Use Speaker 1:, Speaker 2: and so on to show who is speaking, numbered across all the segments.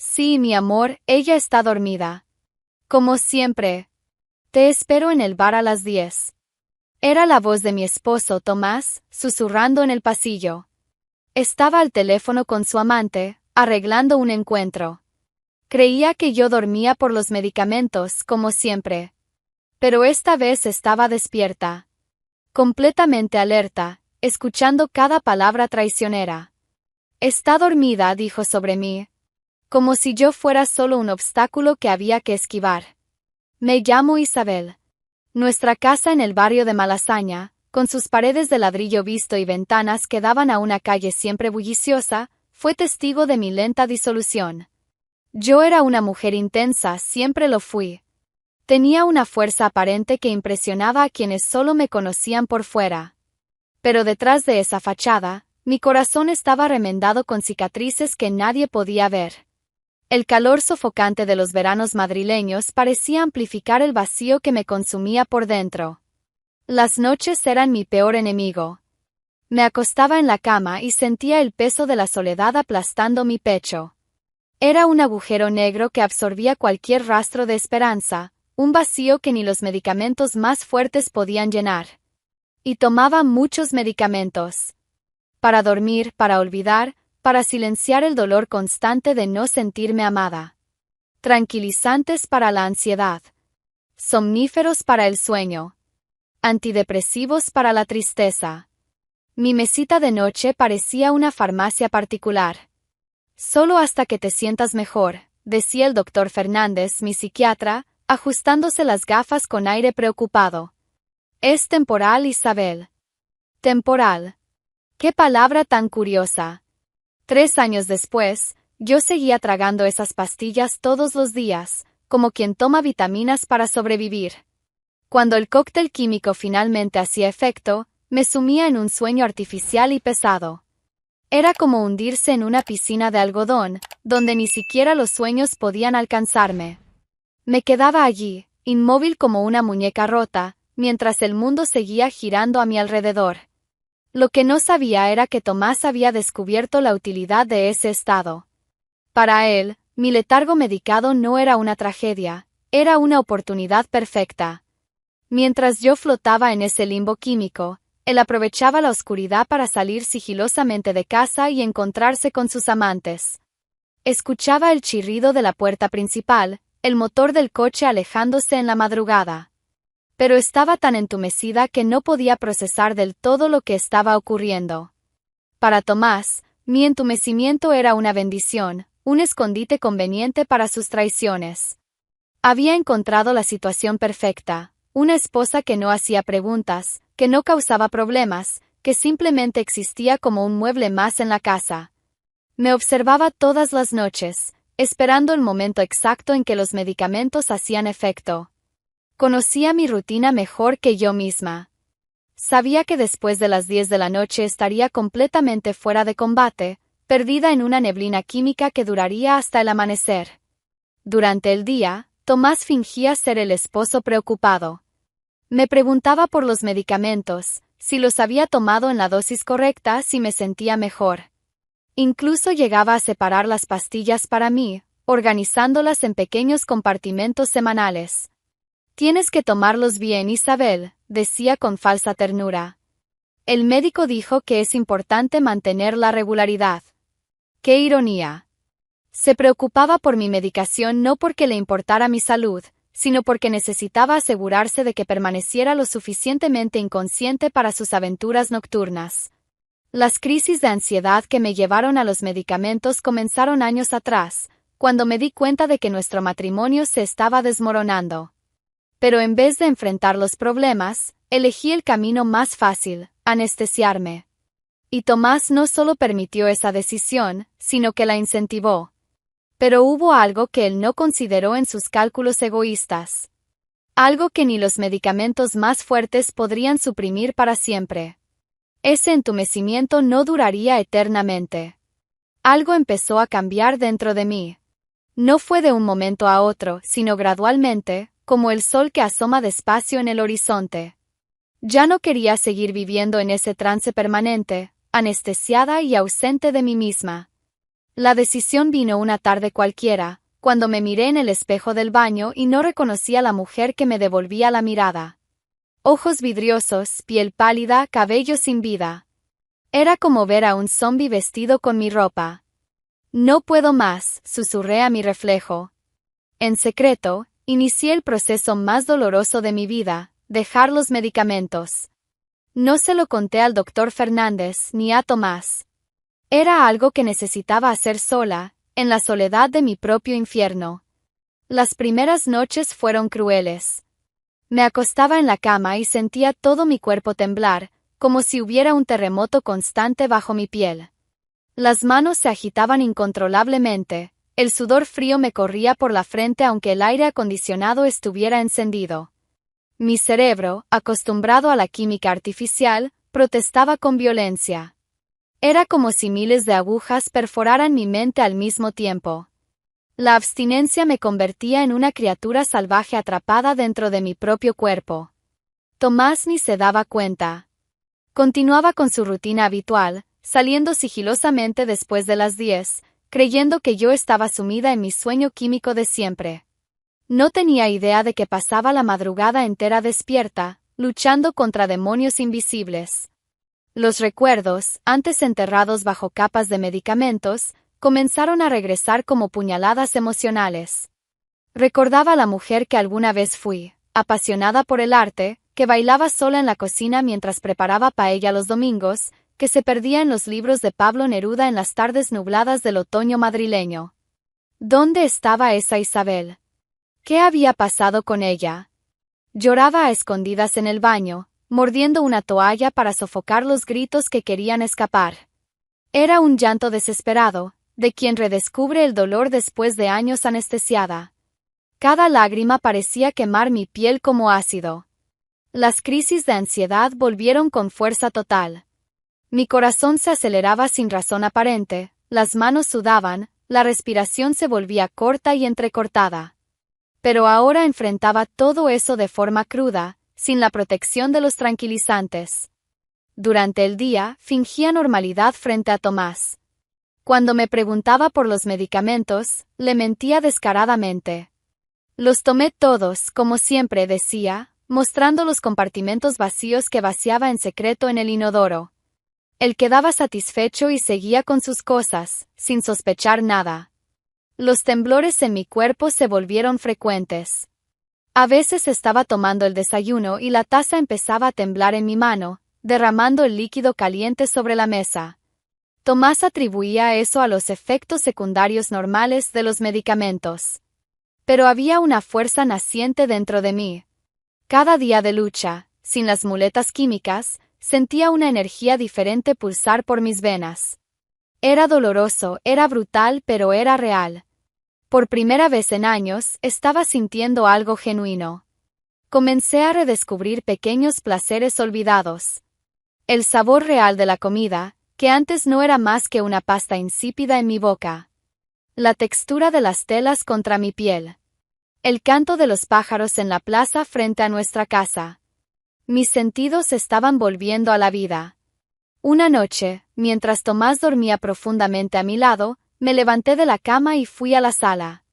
Speaker 1: Sí, mi amor, ella está dormida. Como siempre. Te espero en el bar a las 10. Era la voz de mi esposo Tomás, susurrando en el pasillo. Estaba al teléfono con su amante, arreglando un encuentro. Creía que yo dormía por los medicamentos, como siempre. Pero esta vez estaba despierta. Completamente alerta, escuchando cada palabra traicionera. Está dormida, dijo sobre mí. Como si yo fuera solo un obstáculo que había que esquivar. Me llamo Isabel. Nuestra casa en el barrio de Malasaña, con sus paredes de ladrillo visto y ventanas que daban a una calle siempre bulliciosa, fue testigo de mi lenta disolución. Yo era una mujer intensa, siempre lo fui. Tenía una fuerza aparente que impresionaba a quienes solo me conocían por fuera. Pero detrás de esa fachada, mi corazón estaba remendado con cicatrices que nadie podía ver. El calor sofocante de los veranos madrileños parecía amplificar el vacío que me consumía por dentro. Las noches eran mi peor enemigo. Me acostaba en la cama y sentía el peso de la soledad aplastando mi pecho. Era un agujero negro que absorbía cualquier rastro de esperanza, un vacío que ni los medicamentos más fuertes podían llenar. Y tomaba muchos medicamentos. Para dormir, para olvidar, para silenciar el dolor constante de no sentirme amada. Tranquilizantes para la ansiedad. Somníferos para el sueño. Antidepresivos para la tristeza. Mi mesita de noche parecía una farmacia particular. Solo hasta que te sientas mejor, decía el doctor Fernández, mi psiquiatra, ajustándose las gafas con aire preocupado. Es temporal, Isabel. Temporal. ¡Qué palabra tan curiosa! 3 años después, yo seguía tragando esas pastillas todos los días, como quien toma vitaminas para sobrevivir. Cuando el cóctel químico finalmente hacía efecto, me sumía en un sueño artificial y pesado. Era como hundirse en una piscina de algodón, donde ni siquiera los sueños podían alcanzarme. Me quedaba allí, inmóvil como una muñeca rota, mientras el mundo seguía girando a mi alrededor. Lo que no sabía era que Tomás había descubierto la utilidad de ese estado. Para él, mi letargo medicado no era una tragedia, era una oportunidad perfecta. Mientras yo flotaba en ese limbo químico, él aprovechaba la oscuridad para salir sigilosamente de casa y encontrarse con sus amantes. Escuchaba el chirrido de la puerta principal, el motor del coche alejándose en la madrugada. Pero estaba tan entumecida que no podía procesar del todo lo que estaba ocurriendo. Para Tomás, mi entumecimiento era una bendición, un escondite conveniente para sus traiciones. Había encontrado la situación perfecta, una esposa que no hacía preguntas, que no causaba problemas, que simplemente existía como un mueble más en la casa. Me observaba todas las noches, esperando el momento exacto en que los medicamentos hacían efecto. Conocía mi rutina mejor que yo misma. Sabía que después de las 10 de la noche estaría completamente fuera de combate, perdida en una neblina química que duraría hasta el amanecer. Durante el día, Tomás fingía ser el esposo preocupado. Me preguntaba por los medicamentos, si los había tomado en la dosis correcta, si me sentía mejor. Incluso llegaba a separar las pastillas para mí, organizándolas en pequeños compartimentos semanales. Tienes que tomarlos bien, Isabel, decía con falsa ternura. El médico dijo que es importante mantener la regularidad. ¡Qué ironía! Se preocupaba por mi medicación no porque le importara mi salud, sino porque necesitaba asegurarse de que permaneciera lo suficientemente inconsciente para sus aventuras nocturnas. Las crisis de ansiedad que me llevaron a los medicamentos comenzaron años atrás, cuando me di cuenta de que nuestro matrimonio se estaba desmoronando. Pero en vez de enfrentar los problemas, elegí el camino más fácil, anestesiarme. Y Tomás no solo permitió esa decisión, sino que la incentivó. Pero hubo algo que él no consideró en sus cálculos egoístas. Algo que ni los medicamentos más fuertes podrían suprimir para siempre. Ese entumecimiento no duraría eternamente. Algo empezó a cambiar dentro de mí. No fue de un momento a otro, sino gradualmente, como el sol que asoma despacio en el horizonte. Ya no quería seguir viviendo en ese trance permanente, anestesiada y ausente de mí misma. La decisión vino una tarde cualquiera, cuando me miré en el espejo del baño y no reconocí a la mujer que me devolvía la mirada. Ojos vidriosos, piel pálida, cabello sin vida. Era como ver a un zombi vestido con mi ropa. No puedo más, susurré a mi reflejo. En secreto, inicié el proceso más doloroso de mi vida, dejar los medicamentos. No se lo conté al doctor Fernández ni a Tomás. Era algo que necesitaba hacer sola, en la soledad de mi propio infierno. Las primeras noches fueron crueles. Me acostaba en la cama y sentía todo mi cuerpo temblar, como si hubiera un terremoto constante bajo mi piel. Las manos se agitaban incontrolablemente, el sudor frío me corría por la frente aunque el aire acondicionado estuviera encendido. Mi cerebro, acostumbrado a la química artificial, protestaba con violencia. Era como si miles de agujas perforaran mi mente al mismo tiempo. La abstinencia me convertía en una criatura salvaje atrapada dentro de mi propio cuerpo. Tomás ni se daba cuenta. Continuaba con su rutina habitual, saliendo sigilosamente después de las 10, creyendo que yo estaba sumida en mi sueño químico de siempre. No tenía idea de que pasaba la madrugada entera despierta, luchando contra demonios invisibles. Los recuerdos, antes enterrados bajo capas de medicamentos, comenzaron a regresar como puñaladas emocionales. Recordaba a la mujer que alguna vez fui, apasionada por el arte, que bailaba sola en la cocina mientras preparaba paella los domingos, que se perdía en los libros de Pablo Neruda en las tardes nubladas del otoño madrileño. ¿Dónde estaba esa Isabel? ¿Qué había pasado con ella? Lloraba a escondidas en el baño, mordiendo una toalla para sofocar los gritos que querían escapar. Era un llanto desesperado, de quien redescubre el dolor después de años anestesiada. Cada lágrima parecía quemar mi piel como ácido. Las crisis de ansiedad volvieron con fuerza total. Mi corazón se aceleraba sin razón aparente, las manos sudaban, la respiración se volvía corta y entrecortada. Pero ahora enfrentaba todo eso de forma cruda, sin la protección de los tranquilizantes. Durante el día, fingía normalidad frente a Tomás. Cuando me preguntaba por los medicamentos, le mentía descaradamente. Los tomé todos, como siempre decía, mostrando los compartimentos vacíos que vaciaba en secreto en el inodoro. Él quedaba satisfecho y seguía con sus cosas, sin sospechar nada. Los temblores en mi cuerpo se volvieron frecuentes. A veces estaba tomando el desayuno y la taza empezaba a temblar en mi mano, derramando el líquido caliente sobre la mesa. Tomás atribuía eso a los efectos secundarios normales de los medicamentos. Pero había una fuerza naciente dentro de mí. Cada día de lucha, sin las muletas químicas, sentía una energía diferente pulsar por mis venas. Era doloroso, era brutal, pero era real. Por primera vez en años, estaba sintiendo algo genuino. Comencé a redescubrir pequeños placeres olvidados. El sabor real de la comida, que antes no era más que una pasta insípida en mi boca. La textura de las telas contra mi piel. El canto de los pájaros en la plaza frente a nuestra casa. Mis sentidos estaban volviendo a la vida. Una noche, mientras Tomás dormía profundamente a mi lado, me levanté de la cama y fui a la sala.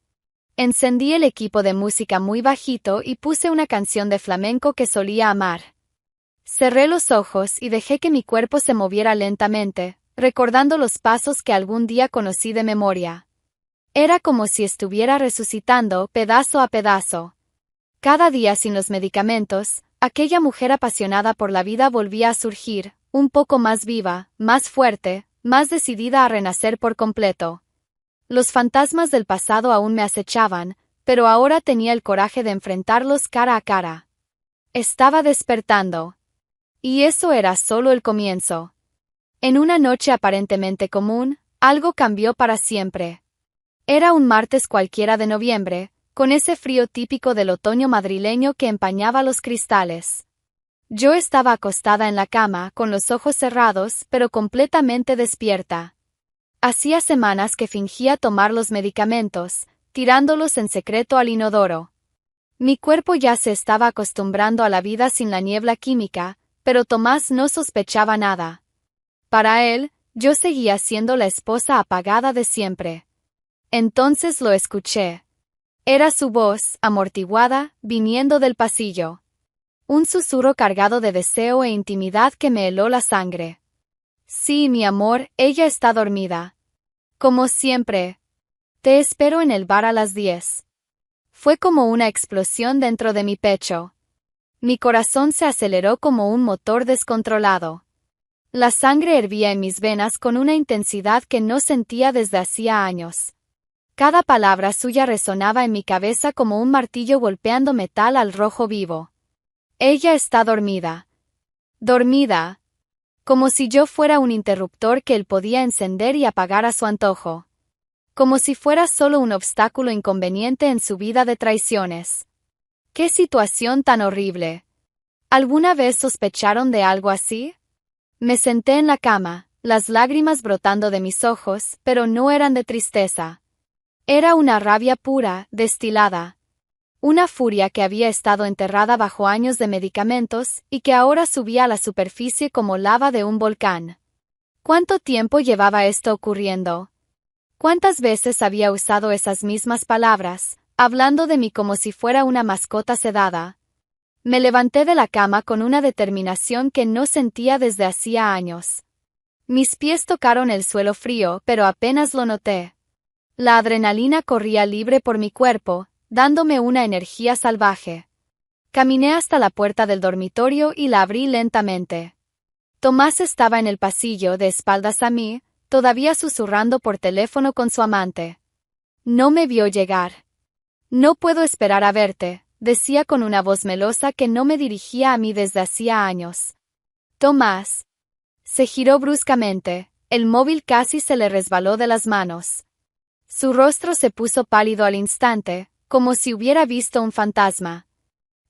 Speaker 1: Encendí el equipo de música muy bajito y puse una canción de flamenco que solía amar. Cerré los ojos y dejé que mi cuerpo se moviera lentamente, recordando los pasos que algún día conocí de memoria. Era como si estuviera resucitando pedazo a pedazo. Cada día sin los medicamentos, aquella mujer apasionada por la vida volvía a surgir, un poco más viva, más fuerte, más decidida a renacer por completo. Los fantasmas del pasado aún me acechaban, pero ahora tenía el coraje de enfrentarlos cara a cara. Estaba despertando. Y eso era solo el comienzo. En una noche aparentemente común, algo cambió para siempre. Era un martes cualquiera de noviembre, con ese frío típico del otoño madrileño que empañaba los cristales. Yo estaba acostada en la cama, con los ojos cerrados, pero completamente despierta. Hacía semanas que fingía tomar los medicamentos, tirándolos en secreto al inodoro. Mi cuerpo ya se estaba acostumbrando a la vida sin la niebla química, pero Tomás no sospechaba nada. Para él, Yo seguía siendo la esposa apagada de siempre. Entonces lo escuché. Era su voz, amortiguada, viniendo del pasillo. Un susurro cargado de deseo e intimidad que me heló la sangre. Sí, mi amor, ella está dormida. Como siempre. Te espero en el bar a las 10. Fue como una explosión dentro de mi pecho. Mi corazón se aceleró como un motor descontrolado. La sangre hervía en mis venas con una intensidad que no sentía desde hacía años. Cada palabra suya resonaba en mi cabeza como un martillo golpeando metal al rojo vivo. Ella está dormida. Dormida. Como si yo fuera un interruptor que él podía encender y apagar a su antojo. Como si fuera solo un obstáculo inconveniente en su vida de traiciones. ¡Qué situación tan horrible! ¿Alguna vez sospecharon de algo así? Me senté en la cama, las lágrimas brotando de mis ojos, pero no eran de tristeza. Era una rabia pura, destilada. Una furia que había estado enterrada bajo años de medicamentos y que ahora subía a la superficie como lava de un volcán. ¿Cuánto tiempo llevaba esto ocurriendo? ¿Cuántas veces había usado esas mismas palabras, hablando de mí como si fuera una mascota sedada? Me levanté de la cama con una determinación que no sentía desde hacía años. Mis pies tocaron el suelo frío, pero apenas lo noté. La adrenalina corría libre por mi cuerpo, dándome una energía salvaje. Caminé hasta la puerta del dormitorio y la abrí lentamente. Tomás estaba en el pasillo de espaldas a mí, todavía susurrando por teléfono con su amante. No me vio llegar. No puedo esperar a verte, decía con una voz melosa que no me dirigía a mí desde hacía años. Tomás. Se giró bruscamente, el móvil casi se le resbaló de las manos. Su rostro se puso pálido al instante, como si hubiera visto un fantasma.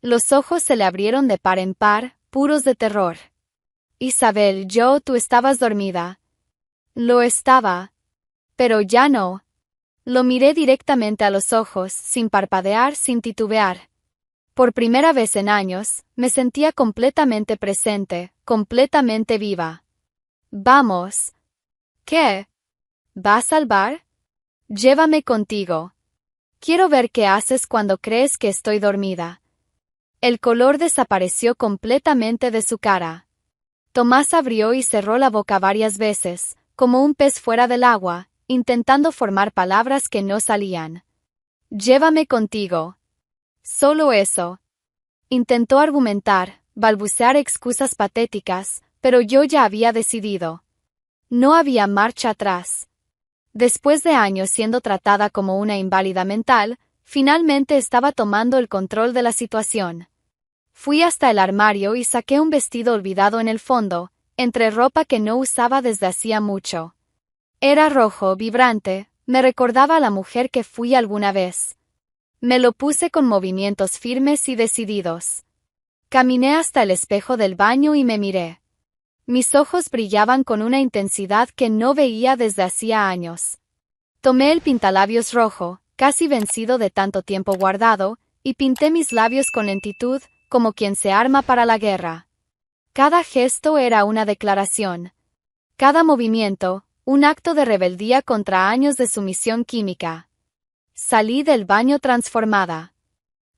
Speaker 1: Los ojos se le abrieron de par en par, puros de terror. Isabel, tú estabas dormida. Lo estaba. Pero ya no. Lo miré directamente a los ojos, sin parpadear, sin titubear. Por primera vez en años, me sentía completamente presente, completamente viva. Vamos. ¿Qué? ¿Vas al bar? Llévame contigo. Quiero ver qué haces cuando crees que estoy dormida. El color desapareció completamente de su cara. Tomás abrió y cerró la boca varias veces, como un pez fuera del agua, intentando formar palabras que no salían. Llévame contigo. Solo eso. Intentó argumentar, balbucear excusas patéticas, pero yo ya había decidido. No había marcha atrás. Después de años siendo tratada como una inválida mental, finalmente estaba tomando el control de la situación. Fui hasta el armario y saqué un vestido olvidado en el fondo, entre ropa que no usaba desde hacía mucho. Era rojo, vibrante, me recordaba a la mujer que fui alguna vez. Me lo puse con movimientos firmes y decididos. Caminé hasta el espejo del baño y me miré. Mis ojos brillaban con una intensidad que no veía desde hacía años. Tomé el pintalabios rojo, casi vencido de tanto tiempo guardado, y pinté mis labios con lentitud, como quien se arma para la guerra. Cada gesto era una declaración. Cada movimiento, un acto de rebeldía contra años de sumisión química. Salí del baño transformada.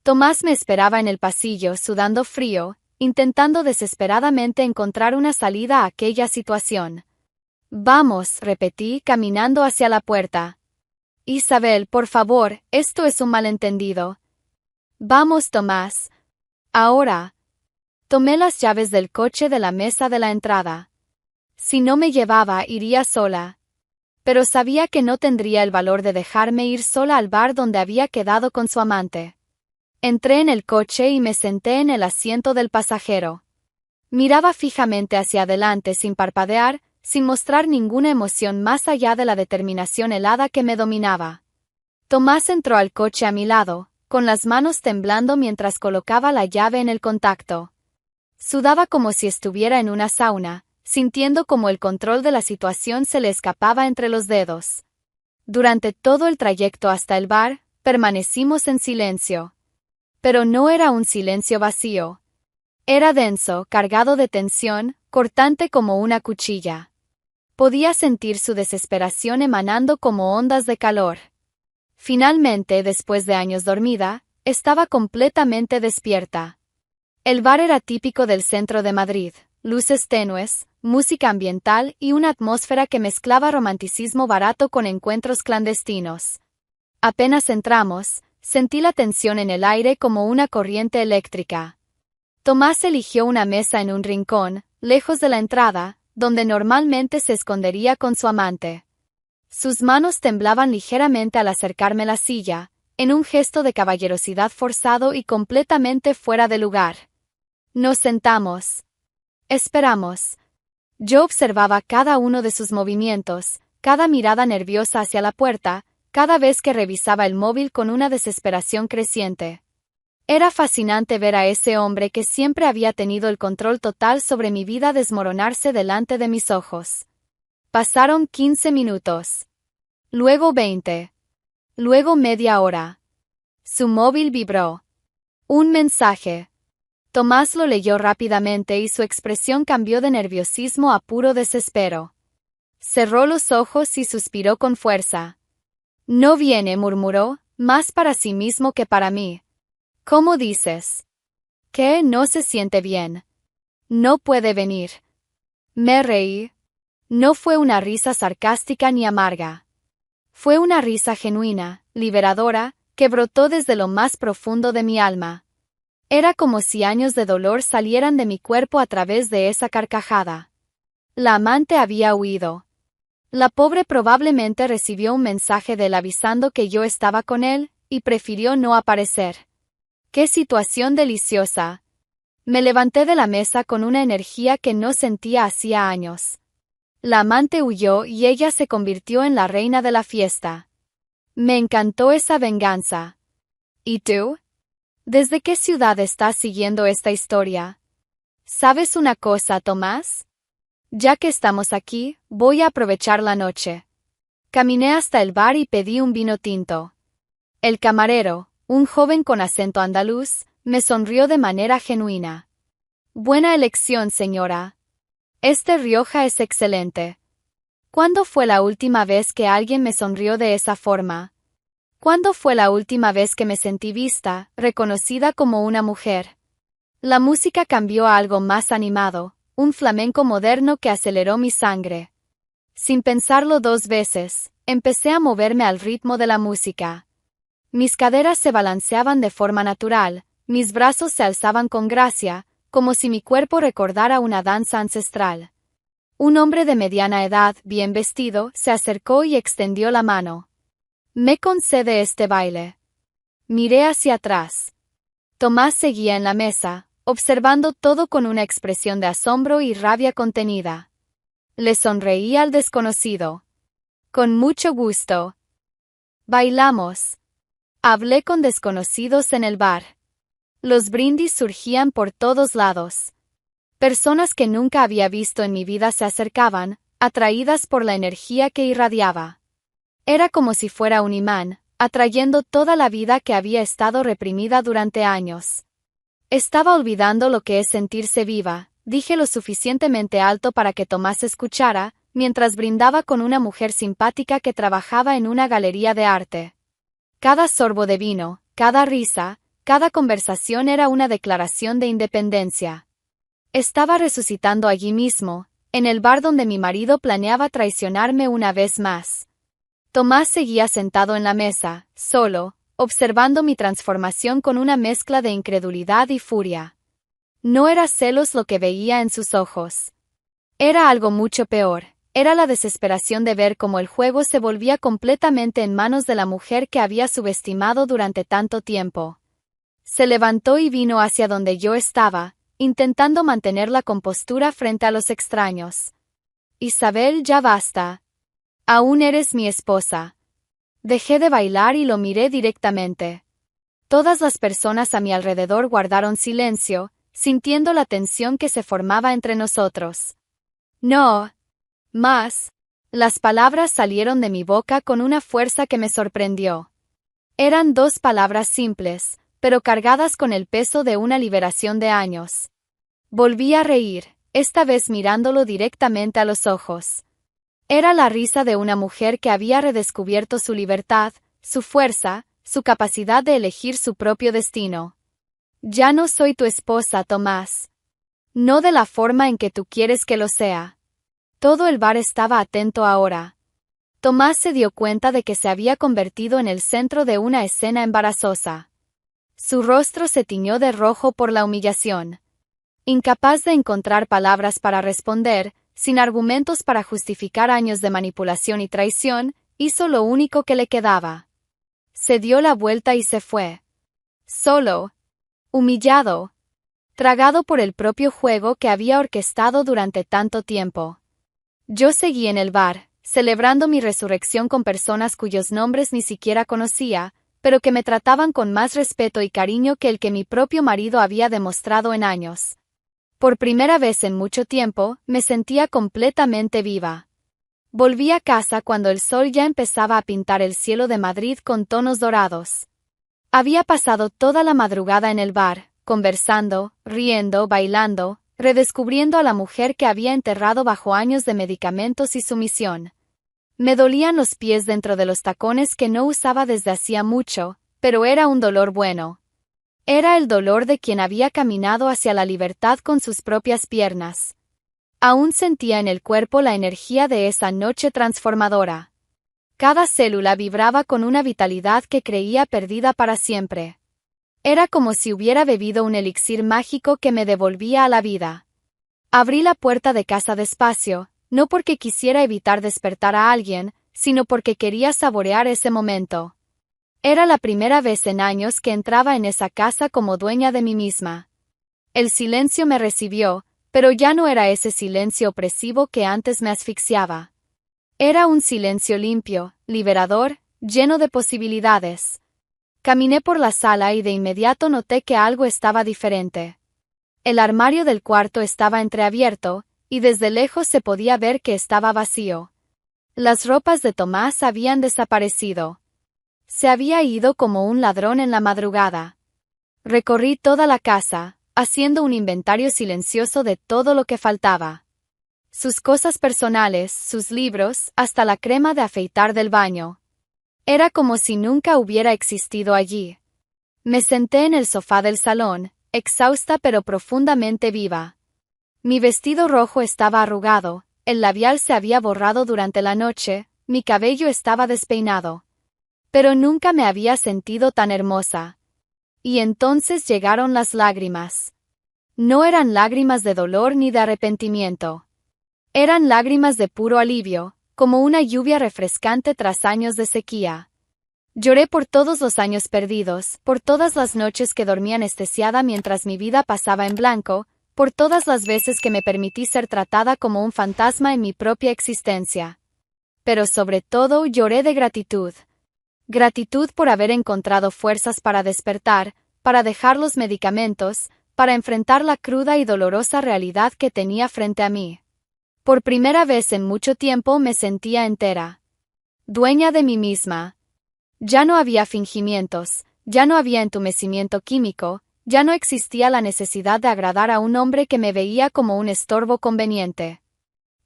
Speaker 1: Tomás me esperaba en el pasillo sudando frío, intentando desesperadamente encontrar una salida a aquella situación. Vamos, repetí, caminando hacia la puerta. Isabel, por favor, esto es un malentendido. Vamos, Tomás. Ahora. Tomé las llaves del coche de la mesa de la entrada. Si no me llevaba, iría sola. Pero sabía que no tendría el valor de dejarme ir sola al bar donde había quedado con su amante. Entré en el coche y me senté en el asiento del pasajero. Miraba fijamente hacia adelante sin parpadear, sin mostrar ninguna emoción más allá de la determinación helada que me dominaba. Tomás entró al coche a mi lado, con las manos temblando mientras colocaba la llave en el contacto. Sudaba como si estuviera en una sauna, sintiendo como el control de la situación se le escapaba entre los dedos. Durante todo el trayecto hasta el bar, permanecimos en silencio. Pero no era un silencio vacío. Era denso, cargado de tensión, cortante como una cuchilla. Podía sentir su desesperación emanando como ondas de calor. Finalmente, después de años dormida, estaba completamente despierta. El bar era típico del centro de Madrid, luces tenues, música ambiental y una atmósfera que mezclaba romanticismo barato con encuentros clandestinos. Apenas entramos, sentí la tensión en el aire como una corriente eléctrica. Tomás eligió una mesa en un rincón, lejos de la entrada, donde normalmente se escondería con su amante. Sus manos temblaban ligeramente al acercarme la silla, en un gesto de caballerosidad forzado y completamente fuera de lugar. Nos sentamos. Esperamos. Yo observaba cada uno de sus movimientos, cada mirada nerviosa hacia la puerta, cada vez que revisaba el móvil con una desesperación creciente. Era fascinante ver a ese hombre que siempre había tenido el control total sobre mi vida desmoronarse delante de mis ojos. Pasaron 15 minutos. Luego 20. Luego media hora. Su móvil vibró. Un mensaje. Tomás lo leyó rápidamente y su expresión cambió de nerviosismo a puro desespero. Cerró los ojos y suspiró con fuerza. No viene, murmuró, más para sí mismo que para mí. ¿Cómo dices? ¿Qué? No se siente bien. No puede venir. Me reí. No fue una risa sarcástica ni amarga. Fue una risa genuina, liberadora, que brotó desde lo más profundo de mi alma. Era como si años de dolor salieran de mi cuerpo a través de esa carcajada. La amante había huido. La pobre probablemente recibió un mensaje de él avisando que yo estaba con él, y prefirió no aparecer. ¡Qué situación deliciosa! Me levanté de la mesa con una energía que no sentía hacía años. La amante huyó y ella se convirtió en la reina de la fiesta. Me encantó esa venganza. ¿Y tú? ¿Desde qué ciudad estás siguiendo esta historia? ¿Sabes una cosa, Tomás? Ya que estamos aquí, voy a aprovechar la noche. Caminé hasta el bar y pedí un vino tinto. El camarero, un joven con acento andaluz, me sonrió de manera genuina. Buena elección, señora. Este Rioja es excelente. ¿Cuándo fue la última vez que alguien me sonrió de esa forma? ¿Cuándo fue la última vez que me sentí vista, reconocida como una mujer? La música cambió a algo más animado, un flamenco moderno que aceleró mi sangre. Sin pensarlo dos veces, empecé a moverme al ritmo de la música. Mis caderas se balanceaban de forma natural, mis brazos se alzaban con gracia, como si mi cuerpo recordara una danza ancestral. Un hombre de mediana edad, bien vestido, se acercó y extendió la mano. ¿Me concede este baile? Miré hacia atrás. Tomás seguía en la mesa, observando todo con una expresión de asombro y rabia contenida. Le sonreí al desconocido. Con mucho gusto. Bailamos. Hablé con desconocidos en el bar. Los brindis surgían por todos lados. Personas que nunca había visto en mi vida se acercaban, atraídas por la energía que irradiaba. Era como si fuera un imán, atrayendo toda la vida que había estado reprimida durante años. Estaba olvidando lo que es sentirse viva, dije lo suficientemente alto para que Tomás escuchara, mientras brindaba con una mujer simpática que trabajaba en una galería de arte. Cada sorbo de vino, cada risa, cada conversación era una declaración de independencia. Estaba resucitando allí mismo, en el bar donde mi marido planeaba traicionarme una vez más. Tomás seguía sentado en la mesa, solo, observando mi transformación con una mezcla de incredulidad y furia. No era celos lo que veía en sus ojos. Era algo mucho peor, era la desesperación de ver cómo el juego se volvía completamente en manos de la mujer que había subestimado durante tanto tiempo. Se levantó y vino hacia donde yo estaba, intentando mantener la compostura frente a los extraños. Isabel, ya basta. Aún eres mi esposa. Dejé de bailar y lo miré directamente. Todas las personas a mi alrededor guardaron silencio, sintiendo la tensión que se formaba entre nosotros. No. Más. Las palabras salieron de mi boca con una fuerza que me sorprendió. Eran dos palabras simples, pero cargadas con el peso de una liberación de años. Volví a reír, esta vez mirándolo directamente a los ojos. Era la risa de una mujer que había redescubierto su libertad, su fuerza, su capacidad de elegir su propio destino. Ya no soy tu esposa, Tomás. No de la forma en que tú quieres que lo sea. Todo el bar estaba atento ahora. Tomás se dio cuenta de que se había convertido en el centro de una escena embarazosa. Su rostro se tiñó de rojo por la humillación. Incapaz de encontrar palabras para responder, sin argumentos para justificar años de manipulación y traición, hizo lo único que le quedaba. Se dio la vuelta y se fue. Solo, humillado, tragado por el propio juego que había orquestado durante tanto tiempo. Yo seguí en el bar, celebrando mi resurrección con personas cuyos nombres ni siquiera conocía, pero que me trataban con más respeto y cariño que el que mi propio marido había demostrado en años. Por primera vez en mucho tiempo, me sentía completamente viva. Volví a casa cuando el sol ya empezaba a pintar el cielo de Madrid con tonos dorados. Había pasado toda la madrugada en el bar, conversando, riendo, bailando, redescubriendo a la mujer que había enterrado bajo años de medicamentos y sumisión. Me dolían los pies dentro de los tacones que no usaba desde hacía mucho, pero era un dolor bueno. Era el dolor de quien había caminado hacia la libertad con sus propias piernas. Aún sentía en el cuerpo la energía de esa noche transformadora. Cada célula vibraba con una vitalidad que creía perdida para siempre. Era como si hubiera bebido un elixir mágico que me devolvía a la vida. Abrí la puerta de casa despacio, no porque quisiera evitar despertar a alguien, sino porque quería saborear ese momento. Era la primera vez en años que entraba en esa casa como dueña de mí misma. El silencio me recibió, pero ya no era ese silencio opresivo que antes me asfixiaba. Era un silencio limpio, liberador, lleno de posibilidades. Caminé por la sala y de inmediato noté que algo estaba diferente. El armario del cuarto estaba entreabierto, y desde lejos se podía ver que estaba vacío. Las ropas de Tomás habían desaparecido. Se había ido como un ladrón en la madrugada. Recorrí toda la casa, haciendo un inventario silencioso de todo lo que faltaba. Sus cosas personales, sus libros, hasta la crema de afeitar del baño. Era como si nunca hubiera existido allí. Me senté en el sofá del salón, exhausta pero profundamente viva. Mi vestido rojo estaba arrugado, el labial se había borrado durante la noche, mi cabello estaba despeinado. Pero nunca me había sentido tan hermosa. Y entonces llegaron las lágrimas. No eran lágrimas de dolor ni de arrepentimiento. Eran lágrimas de puro alivio, como una lluvia refrescante tras años de sequía. Lloré por todos los años perdidos, por todas las noches que dormí anestesiada mientras mi vida pasaba en blanco, por todas las veces que me permití ser tratada como un fantasma en mi propia existencia. Pero sobre todo lloré de gratitud. Gratitud por haber encontrado fuerzas para despertar, para dejar los medicamentos, para enfrentar la cruda y dolorosa realidad que tenía frente a mí. Por primera vez en mucho tiempo me sentía entera. Dueña de mí misma. Ya no había fingimientos, ya no había entumecimiento químico, ya no existía la necesidad de agradar a un hombre que me veía como un estorbo conveniente.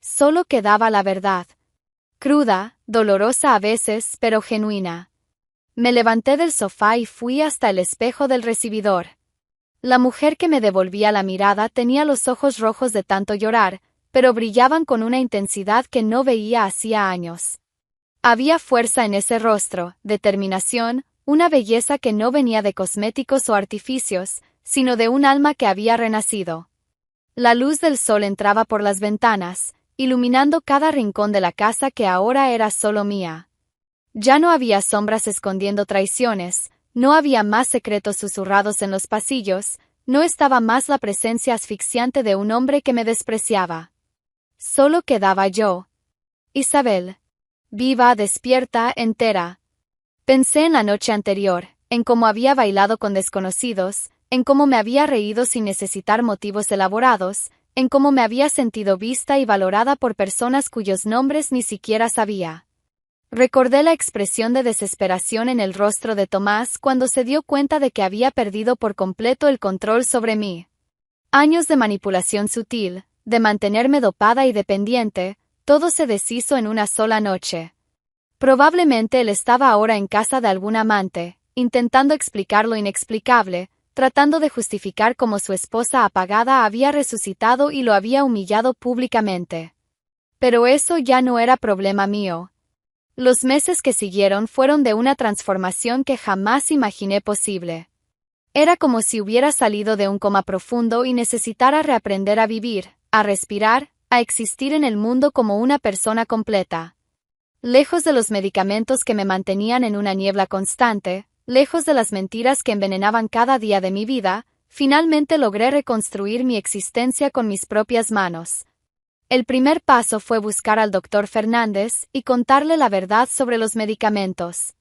Speaker 1: Solo quedaba la verdad. Cruda, dolorosa a veces, pero genuina. Me levanté del sofá y fui hasta el espejo del recibidor. La mujer que me devolvía la mirada tenía los ojos rojos de tanto llorar, pero brillaban con una intensidad que no veía hacía años. Había fuerza en ese rostro, determinación, una belleza que no venía de cosméticos o artificios, sino de un alma que había renacido. La luz del sol entraba por las ventanas, iluminando cada rincón de la casa que ahora era solo mía. Ya no había sombras escondiendo traiciones, no había más secretos susurrados en los pasillos, no estaba más la presencia asfixiante de un hombre que me despreciaba. Solo quedaba yo. Isabel. Viva, despierta, entera. Pensé en la noche anterior, en cómo había bailado con desconocidos, en cómo me había reído sin necesitar motivos elaborados, en cómo me había sentido vista y valorada por personas cuyos nombres ni siquiera sabía. Recordé la expresión de desesperación en el rostro de Tomás cuando se dio cuenta de que había perdido por completo el control sobre mí. Años de manipulación sutil, de mantenerme dopada y dependiente, Todo se deshizo en una sola noche. Probablemente él estaba ahora en casa de algún amante, intentando explicar lo inexplicable, tratando de justificar cómo su esposa apagada había resucitado y lo había humillado públicamente. Pero eso ya no era problema mío. Los meses que siguieron fueron de una transformación que jamás imaginé posible. Era como si hubiera salido de un coma profundo y necesitara reaprender a vivir, a respirar, a existir en el mundo como una persona completa. Lejos de los medicamentos que me mantenían en una niebla constante, lejos de las mentiras que envenenaban cada día de mi vida, finalmente logré reconstruir mi existencia con mis propias manos. El primer paso fue buscar al doctor Fernández y contarle la verdad sobre los medicamentos.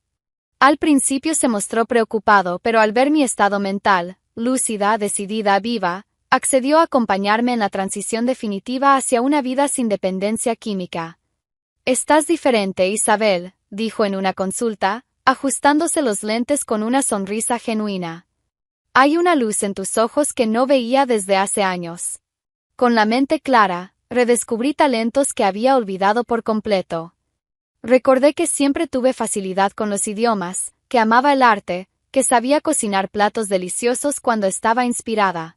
Speaker 1: Al principio se mostró preocupado, pero al ver mi estado mental, lúcida, decidida, viva, accedió a acompañarme en la transición definitiva hacia una vida sin dependencia química. «Estás diferente, Isabel», dijo en una consulta, ajustándose los lentes con una sonrisa genuina. «Hay una luz en tus ojos que no veía desde hace años». Con la mente clara, redescubrí talentos que había olvidado por completo. Recordé que siempre tuve facilidad con los idiomas, que amaba el arte, que sabía cocinar platos deliciosos cuando estaba inspirada.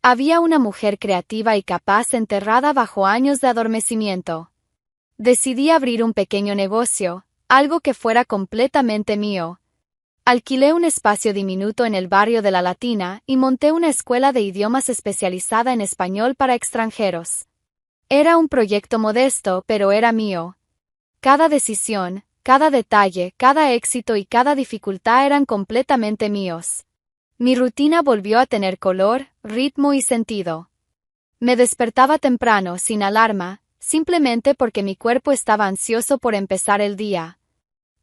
Speaker 1: Había una mujer creativa y capaz enterrada bajo años de adormecimiento. Decidí abrir un pequeño negocio, algo que fuera completamente mío. Alquilé un espacio diminuto en el barrio de La Latina y monté una escuela de idiomas especializada en español para extranjeros. Era un proyecto modesto, pero era mío. Cada decisión, cada detalle, cada éxito y cada dificultad eran completamente míos. Mi rutina volvió a tener color, ritmo y sentido. Me despertaba temprano, sin alarma, simplemente porque mi cuerpo estaba ansioso por empezar el día.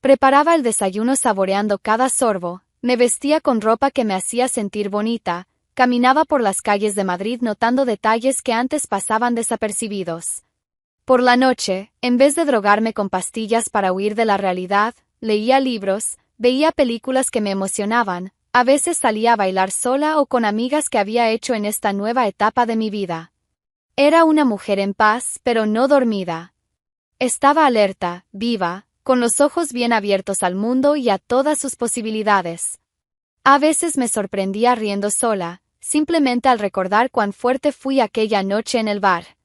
Speaker 1: Preparaba el desayuno saboreando cada sorbo, me vestía con ropa que me hacía sentir bonita, caminaba por las calles de Madrid notando detalles que antes pasaban desapercibidos. Por la noche, en vez de drogarme con pastillas para huir de la realidad, leía libros, veía películas que me emocionaban, a veces salía a bailar sola o con amigas que había hecho en esta nueva etapa de mi vida. Era una mujer en paz, pero no dormida. Estaba alerta, viva, con los ojos bien abiertos al mundo y a todas sus posibilidades. A veces me sorprendía riendo sola, simplemente al recordar cuán fuerte fui aquella noche en el bar.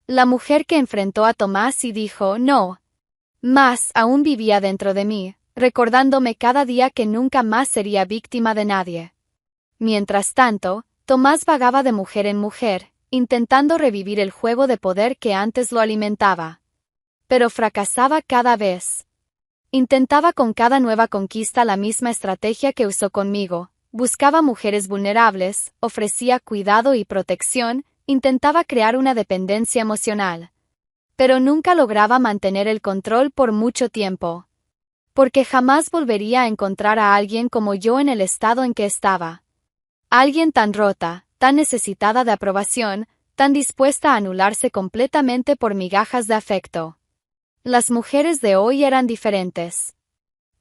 Speaker 1: La mujer que enfrentó a Tomás y dijo «no» más aún vivía dentro de mí, recordándome cada día que nunca más sería víctima de nadie. Mientras tanto, Tomás vagaba de mujer en mujer, intentando revivir el juego de poder que antes lo alimentaba. Pero fracasaba cada vez. Intentaba con cada nueva conquista la misma estrategia que usó conmigo, buscaba mujeres vulnerables, ofrecía cuidado y protección, intentaba crear una dependencia emocional. Pero nunca lograba mantener el control por mucho tiempo. Porque jamás volvería a encontrar a alguien como yo en el estado en que estaba. Alguien tan rota, tan necesitada de aprobación, tan dispuesta a anularse completamente por migajas de afecto. Las mujeres de hoy eran diferentes.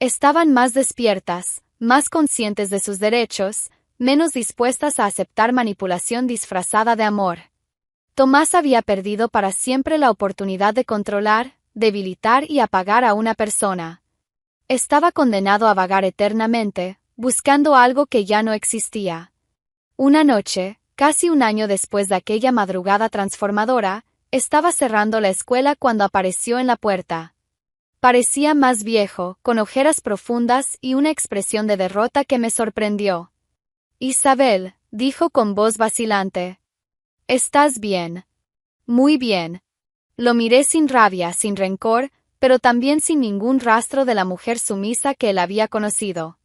Speaker 1: Estaban más despiertas, más conscientes de sus derechos, menos dispuestas a aceptar manipulación disfrazada de amor. Tomás había perdido para siempre la oportunidad de controlar, debilitar y apagar a una persona. Estaba condenado a vagar eternamente, buscando algo que ya no existía. Una noche, casi un año después de aquella madrugada transformadora, estaba cerrando la escuela cuando apareció en la puerta. Parecía más viejo, con ojeras profundas y una expresión de derrota que me sorprendió. «Isabel», dijo con voz vacilante. «¿Estás bien?» «Muy bien». Lo miré sin rabia, sin rencor, pero también sin ningún rastro de la mujer sumisa que él había conocido.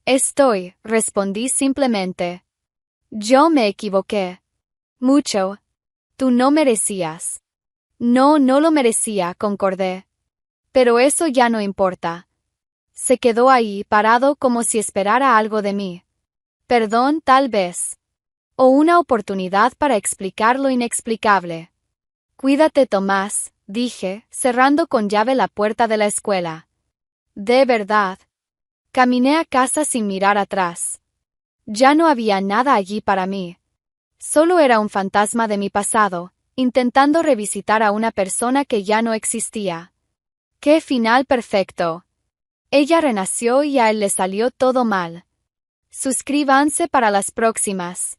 Speaker 1: «Estoy», respondí simplemente. «Yo me equivoqué. Mucho. Tú no merecías». «No, no lo merecía», concordé. «Pero eso ya no importa». Se quedó ahí, parado como si esperara algo de mí. Perdón, tal vez. O una oportunidad para explicar lo inexplicable. «Cuídate, Tomás», dije, cerrando con llave la puerta de la escuela. «De verdad». Caminé a casa sin mirar atrás. Ya no había nada allí para mí. Solo era un fantasma de mi pasado, intentando revisitar a una persona que ya no existía. ¡Qué final perfecto! Ella renació y a él le salió todo mal. Suscríbanse para las próximas.